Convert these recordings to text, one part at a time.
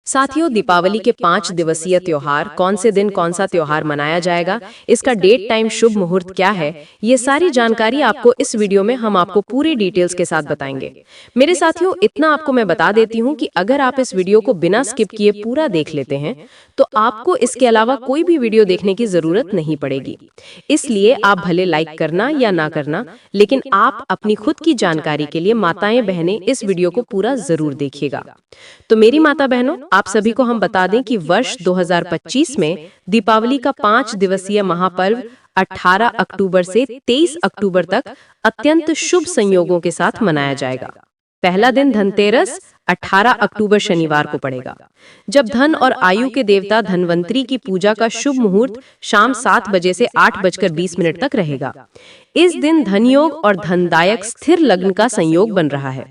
साथियों, दीपावली के 5 दिवसीय त्योहार कौन से दिन कौन सा त्योहार मनाया जाएगा, इसका डेट, टाइम, शुभ मुहूर्त क्या है, ये सारी जानकारी आपको इस वीडियो में हम आपको पूरे डिटेल्स के साथ बताएंगे। मेरे साथियों, इतना आपको मैं बता देती हूँ कि अगर आप इस वीडियो को बिना स्किप किए पूरा देख लेते हैं तो आपको इसके अलावा कोई भी वीडियो देखने की जरूरत नहीं पड़ेगी। इसलिए आप भले लाइक करना या ना करना, लेकिन आप अपनी खुद की जानकारी के लिए माताएं बहनें इस वीडियो को पूरा जरूर देखिएगा। तो मेरी माता बहनों, आप सभी को हम बता दें कि वर्ष 2025 में दीपावली का 5 दिवसीय महापर्व 18 अक्टूबर से 23 अक्टूबर तक अत्यंत शुभ संयोगों के साथ मनाया जाएगा। पहला दिन धनतेरस 18 अक्टूबर शनिवार को पड़ेगा, जब धन और आयु के देवता धनवंतरी की पूजा का शुभ मुहूर्त शाम 7 बजे से 8:20 तक रहेगा। इस दिन धन योग और धनदायक स्थिर लग्न का संयोग बन रहा है।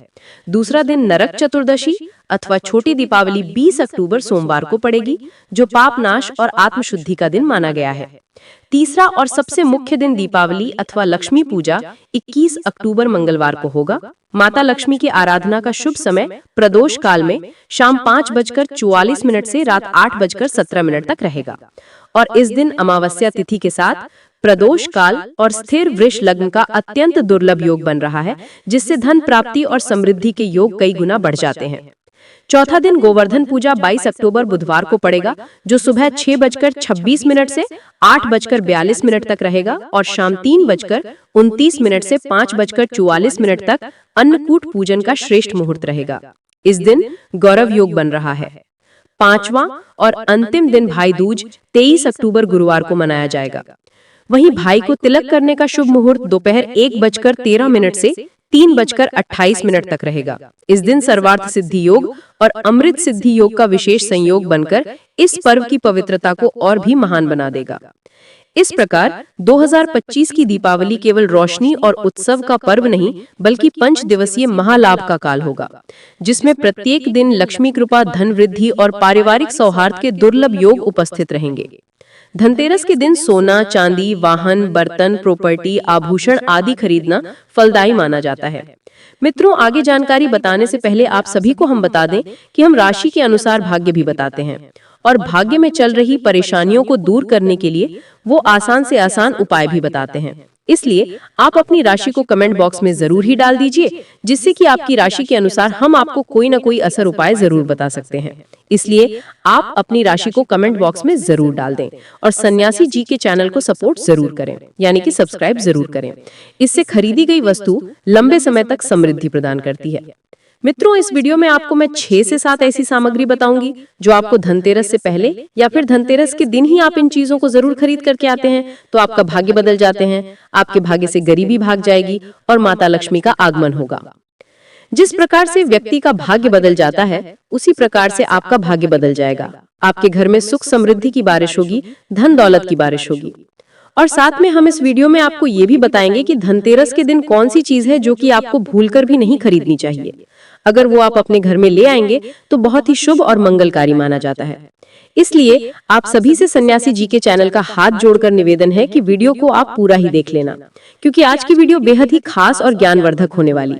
दूसरा दिन नरक चतुर्दशी अथवा छोटी दीपावली 20 अक्टूबर सोमवार को पड़ेगी, जो पाप नाश और आत्मशुद्धि का दिन माना गया है। तीसरा और सबसे मुख्य दिन दीपावली अथवा लक्ष्मी पूजा 21 अक्टूबर मंगलवार को होगा। माता लक्ष्मी की आराधना का शुभ समय प्रदोष काल में शाम 5:44 से रात 8:17 तक रहेगा और इस दिन अमावस्या तिथि के साथ प्रदोष काल और स्थिर वृष लग्न का अत्यंत दुर्लभ योग बन रहा है, जिससे धन प्राप्ति और समृद्धि के योग कई गुना बढ़ जाते हैं। चौथा दिन गोवर्धन पूजा 22 अक्टूबर बुधवार को पड़ेगा, जो सुबह 6:26 से 8:42 तक रहेगा और शाम 3:29 से 5:44 तक अन्नकूट पूजन का श्रेष्ठ मुहूर्त रहेगा। इस दिन गौरव योग बन रहा है। पांचवा और अंतिम दिन भाई दूज 23 अक्टूबर गुरुवार को मनाया जाएगा। वहीं भाई को तिलक करने का शुभ मुहूर्त दोपहर 1:13 से 3:28 तक रहेगा। इस दिन सर्वार्थ सिद्धि योग और अमृत सिद्धि योग का विशेष संयोग बनकर इस पर्व की पवित्रता को और भी महान बना देगा। इस प्रकार 2025 की दीपावली केवल रोशनी और उत्सव का पर्व नहीं, बल्कि 5 दिवसीय महालाभ का काल होगा, जिसमें प्रत्येक दिन लक्ष्मी कृपा, धन वृद्धि और पारिवारिक सौहार्द के दुर्लभ योग उपस्थित रहेंगे। धनतेरस के दिन सोना, चांदी, वाहन, बर्तन, प्रॉपर्टी, आभूषण आदि खरीदना फलदायी माना जाता है। मित्रों, आगे जानकारी बताने से पहले आप सभी को हम बता दें कि हम राशि के अनुसार भाग्य भी बताते हैं और भाग्य में चल रही परेशानियों को दूर करने के लिए वो आसान से आसान उपाय भी बताते हैं। इसलिए आप अपनी राशि को कमेंट बॉक्स में जरूर ही डाल दीजिए, जिससे कि आपकी राशि के अनुसार हम आपको कोई न कोई असर उपाय जरूर बता सकते हैं। इसलिए आप अपनी राशि को कमेंट बॉक्स में जरूर डाल दें और सन्यासी जी के चैनल को सपोर्ट जरूर करें, यानी कि सब्सक्राइब जरूर करें। इससे खरीदी गई वस्तु लंबे समय तक समृद्धि प्रदान करती है। मित्रों, इस वीडियो में आपको मैं 6 से 7 ऐसी सामग्री बताऊंगी जो आपको धनतेरस से पहले या फिर धनतेरस के दिन ही आप इन चीजों को जरूर खरीद करके आते हैं तो आपका भाग्य बदल जाते हैं, आपके भाग्य से गरीबी भाग जाएगी और माता लक्ष्मी का आगमन होगा। जिस प्रकार से व्यक्ति का भाग्य बदल जाता है, उसी प्रकार से आपका भाग्य बदल जाएगा। आपके घर में सुख समृद्धि की बारिश होगी, धन दौलत की बारिश होगी। और साथ में हम इस वीडियो में आपको ये भी बताएंगे कि धनतेरस के दिन कौन सी चीज है जो कि आपको भूलकर भी नहीं खरीदनी चाहिए। अगर वो आप अपने घर में ले आएंगे तो बहुत ही शुभ और मंगलकारी माना जाता है। इसलिए आप सभी से सन्यासी जी के चैनल का हाथ जोड़कर निवेदन है कि वीडियो को आप पूरा ही देख लेना, क्योंकि आज की वीडियो बेहद ही खास और ज्ञानवर्धक होने वाली।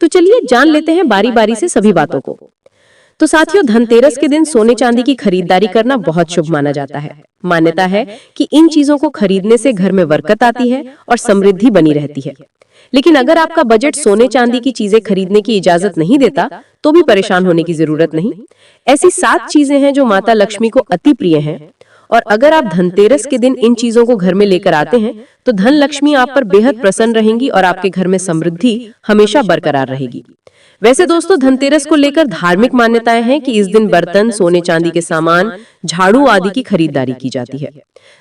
तो चलिए जान लेते हैं बारी बारी से सभी बातों को। तो साथियों, धनतेरस के दिन सोने चांदी की खरीदारी करना बहुत शुभ माना जाता है। मान्यता है कि इन चीजों को खरीदने से घर में बरकत आती है और समृद्धि बनी रहती है। लेकिन अगर आपका बजट सोने चांदी की चीजें खरीदने की इजाजत नहीं देता तो भी परेशान होने की जरूरत नहीं। ऐसी 7 चीजें हैं जो माता लक्ष्मी को अति प्रिय हैं और अगर आप धनतेरस के दिन इन चीजों को घर में लेकर आते हैं तो धन लक्ष्मी आप पर बेहद प्रसन्न रहेंगी और आपके घर में समृद्धि हमेशा बरकरार रहेगी। वैसे दोस्तों, धनतेरस को लेकर धार्मिक मान्यताएं हैं कि इस दिन बर्तन, सोने चांदी के सामान, झाड़ू आदि की खरीदारी की जाती है।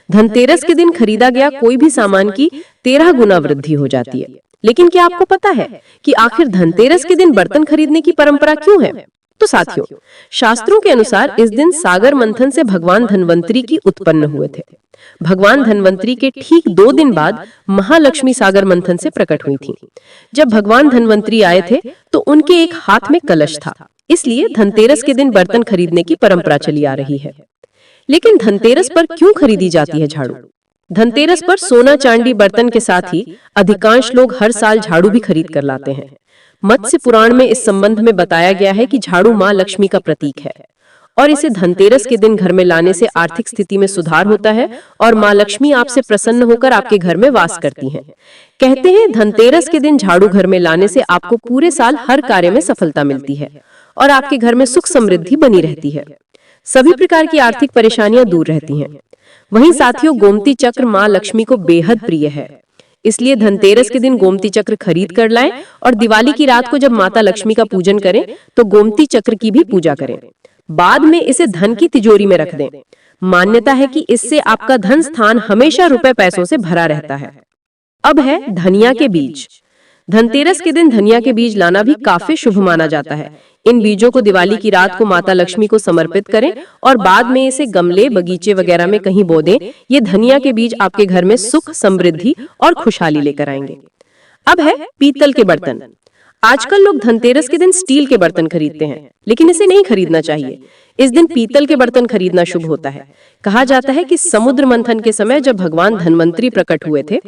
धनतेरस के दिन खरीदा गया कोई भी सामान की 13 गुना वृद्धि हो जाती है। लेकिन क्या आपको पता है कि आखिर धनतेरस के दिन बर्तन खरीदने की परंपरा क्यों है? तो साथियों, शास्त्रों के अनुसार इस दिन सागर मंथन से भगवान धनवंतरी की उत्पन्न हुए थे। भगवान धनवंतरी के ठीक 2 दिन बाद महालक्ष्मी सागर मंथन से प्रकट हुई थी। जब भगवान धनवंतरी आए थे तो उनके एक हाथ में कलश था, इसलिए धनतेरस के दिन बर्तन खरीदने की परंपरा चली आ रही है। लेकिन धनतेरस पर क्यों खरीदी जाती है झाड़ू? धनतेरस पर सोना चांदी बर्तन के साथ ही अधिकांश लोग हर साल झाड़ू भी खरीद कर लाते हैं। मत्स्य पुराण में इस संबंध में बताया गया है कि झाड़ू माँ लक्ष्मी का प्रतीक है और इसे धनतेरस के दिन घर में लाने से आर्थिक स्थिति में सुधार होता है और माँ लक्ष्मी आपसे प्रसन्न होकर आपके घर में वास करती हैं। कहते हैं धनतेरस के दिन झाड़ू घर में लाने से आपको पूरे साल हर कार्य में सफलता मिलती है और आपके घर में सुख समृद्धि बनी रहती है। सभी प्रकार की आर्थिक परेशानियां दूर रहती हैं। वहीं साथियों, गोमती चक्र माँ लक्ष्मी को बेहद प्रिय है, इसलिए धनतेरस के दिन गोमती चक्र खरीद कर लाएं और दिवाली की रात को जब माता लक्ष्मी का पूजन करें तो गोमती चक्र की भी पूजा करें। बाद में इसे धन की तिजोरी में रख दें। मान्यता है कि इससे आपका धन स्थान हमेशा रुपए पैसों से भरा रहता है। अब है धनिया के बीज। धनतेरस के दिन धनिया के बीज लाना भी काफी शुभ माना जाता है। इन बीजों को दिवाली की रात को माता लक्ष्मी को समर्पित करें और बाद में इसे गमले, बगीचे वगैरह में कहीं बो दें। ये धनिया के बीज आपके घर में सुख, समृद्धि और खुशहाली लेकर आएंगे। अब है पीतल के बर्तन। आजकल लोग धनतेरस के दिन स्टील के बर्तन खरीदते हैं, लेकिन इसे नहीं खरीदना चाहिए। इस दिन पीतल के बर्तन खरीदना शुभ होता है। कहा जाता है कि समुद्र मंथन के समय जब भगवान धनवंतरी प्रकट हुए थे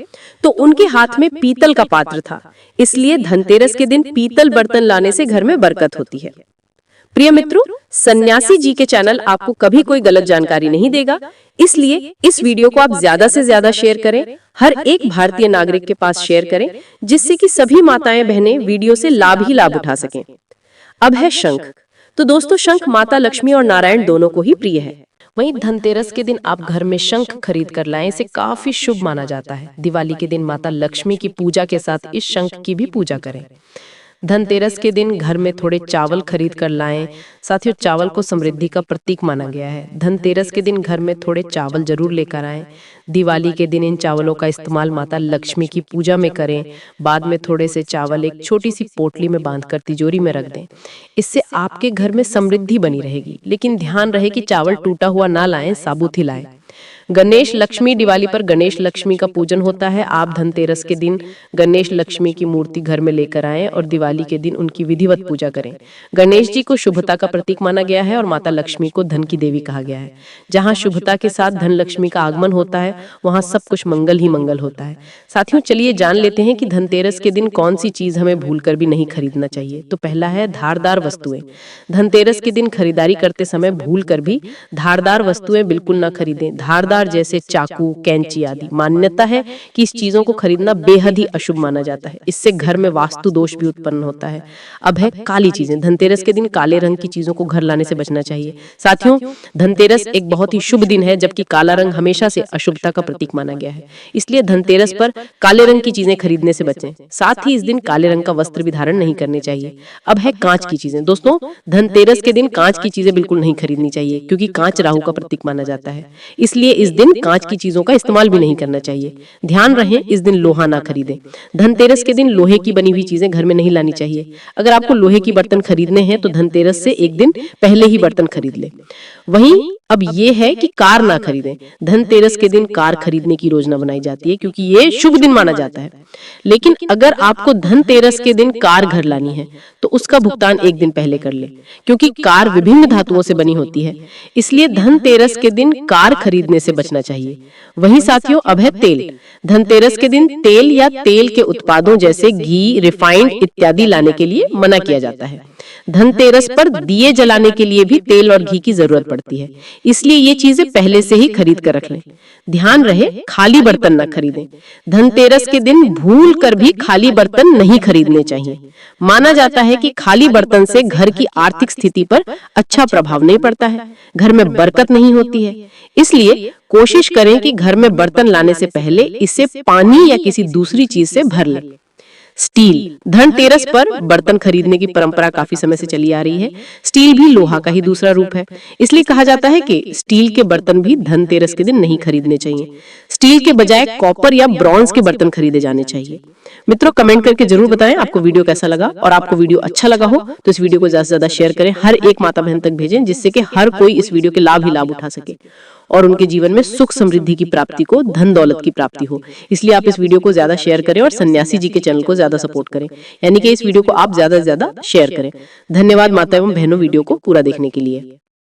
तो उनके हाथ में पीतल का पात्र था, इसलिए धनतेरस के दिन पीतल बर्तन लाने से घर में बरकत होती है। प्रिय मित्रों, सन्यासी जी के चैनल आपको कभी कोई गलत जानकारी नहीं देगा, इसलिए इस वीडियो को आप ज्यादा से ज्यादा शेयर करें। हर एक भारतीय नागरिक के पास शेयर करें, जिससे कि सभी माताएं बहनें वीडियो से लाभ ही लाभ उठा सकें। अब है शंख। तो दोस्तों, शंख माता लक्ष्मी और नारायण दोनों को ही प्रिय है। वहीं धनतेरस के दिन आप घर में शंख खरीद कर लाएं, इसे काफी शुभ माना जाता है। दिवाली के दिन माता लक्ष्मी की पूजा के साथ इस शंख की भी पूजा करें। धनतेरस के दिन घर में थोड़े चावल खरीद कर लाएं। साथियों, चावल को समृद्धि का प्रतीक माना गया है। धनतेरस के दिन घर में थोड़े चावल जरूर लेकर आएं। दिवाली के दिन इन चावलों का इस्तेमाल माता लक्ष्मी की पूजा में करें। बाद में थोड़े से चावल एक छोटी सी पोटली में बांधकर तिजोरी में रख दें। इससे आपके घर में समृद्धि बनी रहेगी, लेकिन ध्यान रहे कि चावल टूटा हुआ ना लाएं, साबुत ही लाएं। गणेश लक्ष्मी। दिवाली पर गणेश लक्ष्मी का पूजन होता है। आप धनतेरस के दिन गणेश लक्ष्मी की मूर्ति घर में लेकर आएं और दिवाली के दिन उनकी विधिवत पूजा करें। गणेश जी को शुभता का प्रतीक माना गया है और माता लक्ष्मी को धन की देवी कहा गया है। जहां शुभता के साथ धन लक्ष्मी का आगमन होता है, वहां सब कुछ मंगल ही मंगल होता है। साथियों, चलिए जान लेते हैं कि धनतेरस के दिन कौन सी चीज हमें भूलकर भी नहीं खरीदना चाहिए। तो पहला है धारदार वस्तुएं। धनतेरस के दिन खरीदारी करते समय भूलकर भी धारदार वस्तुएं बिल्कुल न खरीदें। धारदार जैसे चाकू, कैंची आदि। मान्यता है कि इस चीजों को खरीदना बेहद ही अशुभ माना जाता है। इससे घर में वास्तु दोष भी उत्पन्न होता है। अब है काली चीजें। धनतेरस के दिन काले रंग की चीजों को घर लाने से बचना चाहिए। साथियों, धनतेरस एक बहुत ही शुभ दिन है, जबकि काला रंग हमेशा से अशुभता का प्रतीक माना गया है। इसलिए धनतेरस पर काले रंग की चीजें खरीदने से बचें। साथ ही इस दिन काले रंग का वस्त्र भी धारण नहीं करने चाहिए। अब है कांच की चीजें। दोस्तों, धनतेरस के दिन कांच की चीजें बिल्कुल नहीं खरीदनी चाहिए, क्योंकि कांच राहु का प्रतीक माना जाता है। इसलिए इस दिन कांच की चीजों का इस्तेमाल भी नहीं करना चाहिए। ध्यान रहे, इस दिन लोहा ना खरीदें। धनतेरस के दिन लोहे की बनी हुई चीजें घर में नहीं लानी चाहिए। अगर आपको लोहे की बर्तन खरीदने हैं तो धनतेरस से एक दिन पहले ही बर्तन खरीद ले। वहीं अब ये है कि कार ना खरीदें। धनतेरस के दिन कार खरीदने की योजना बनाई जाती है, क्योंकि ये शुभ दिन माना जाता है। लेकिन अगर आपको धनतेरस के दिन कार घर लानी है तो उसका भुगतान एक दिन पहले कर ले, क्योंकि कार विभिन्न धातुओं से बनी होती है। इसलिए धनतेरस के दिन कार खरीदने से बचना चाहिए। वहीं साथियों, अब है तेल। धनतेरस के दिन तेल या तेल के उत्पादों जैसे घी, रिफाइंड इत्यादि लाने के लिए मना किया जाता है। धनतेरस पर दिए जलाने के लिए भी तेल और घी की जरूरत पड़ती है, इसलिए ये चीजें पहले से ही खरीद कर रख लें। ध्यान रहे, खाली बर्तन न खरीदें। धनतेरस के दिन भूल कर भी खाली बर्तन नहीं खरीदने चाहिए। माना जाता है कि खाली बर्तन से घर की आर्थिक स्थिति पर अच्छा प्रभाव नहीं पड़ता है, घर में बरकत नहीं होती है। इसलिए कोशिश करें कि घर में बर्तन लाने से पहले इसे पानी या किसी दूसरी चीज से भर लें। स्टील। धनतेरस पर बर्तन खरीदने की परंपरा काफी समय से चली आ रही है। स्टील भी लोहा का ही दूसरा रूप है, इसलिए कहा जाता है कि स्टील के बर्तन भी धनतेरस के दिन नहीं खरीदने चाहिए। स्टील के बजाय कॉपर या ब्रॉन्ज के बर्तन खरीदे जाने चाहिए। मित्रों, कमेंट करके जरूर बताएं आपको वीडियो कैसा लगा, और आपको वीडियो अच्छा लगा हो तो इस वीडियो को ज्यादा से ज्यादा शेयर करें। हर एक माता बहन तक भेजें, जिससे कि हर कोई इस वीडियो के लाभ ही लाभ उठा सके और उनके जीवन में सुख समृद्धि की प्राप्ति को, धन दौलत की प्राप्ति हो। इसलिए आप इस वीडियो को ज्यादा शेयर करें और सन्यासी जी के चैनल को ज्यादा सपोर्ट करें, यानी कि इस वीडियो को आप ज्यादा से ज्यादा शेयर करें। धन्यवाद माता एवं बहनों वीडियो को पूरा देखने के लिए।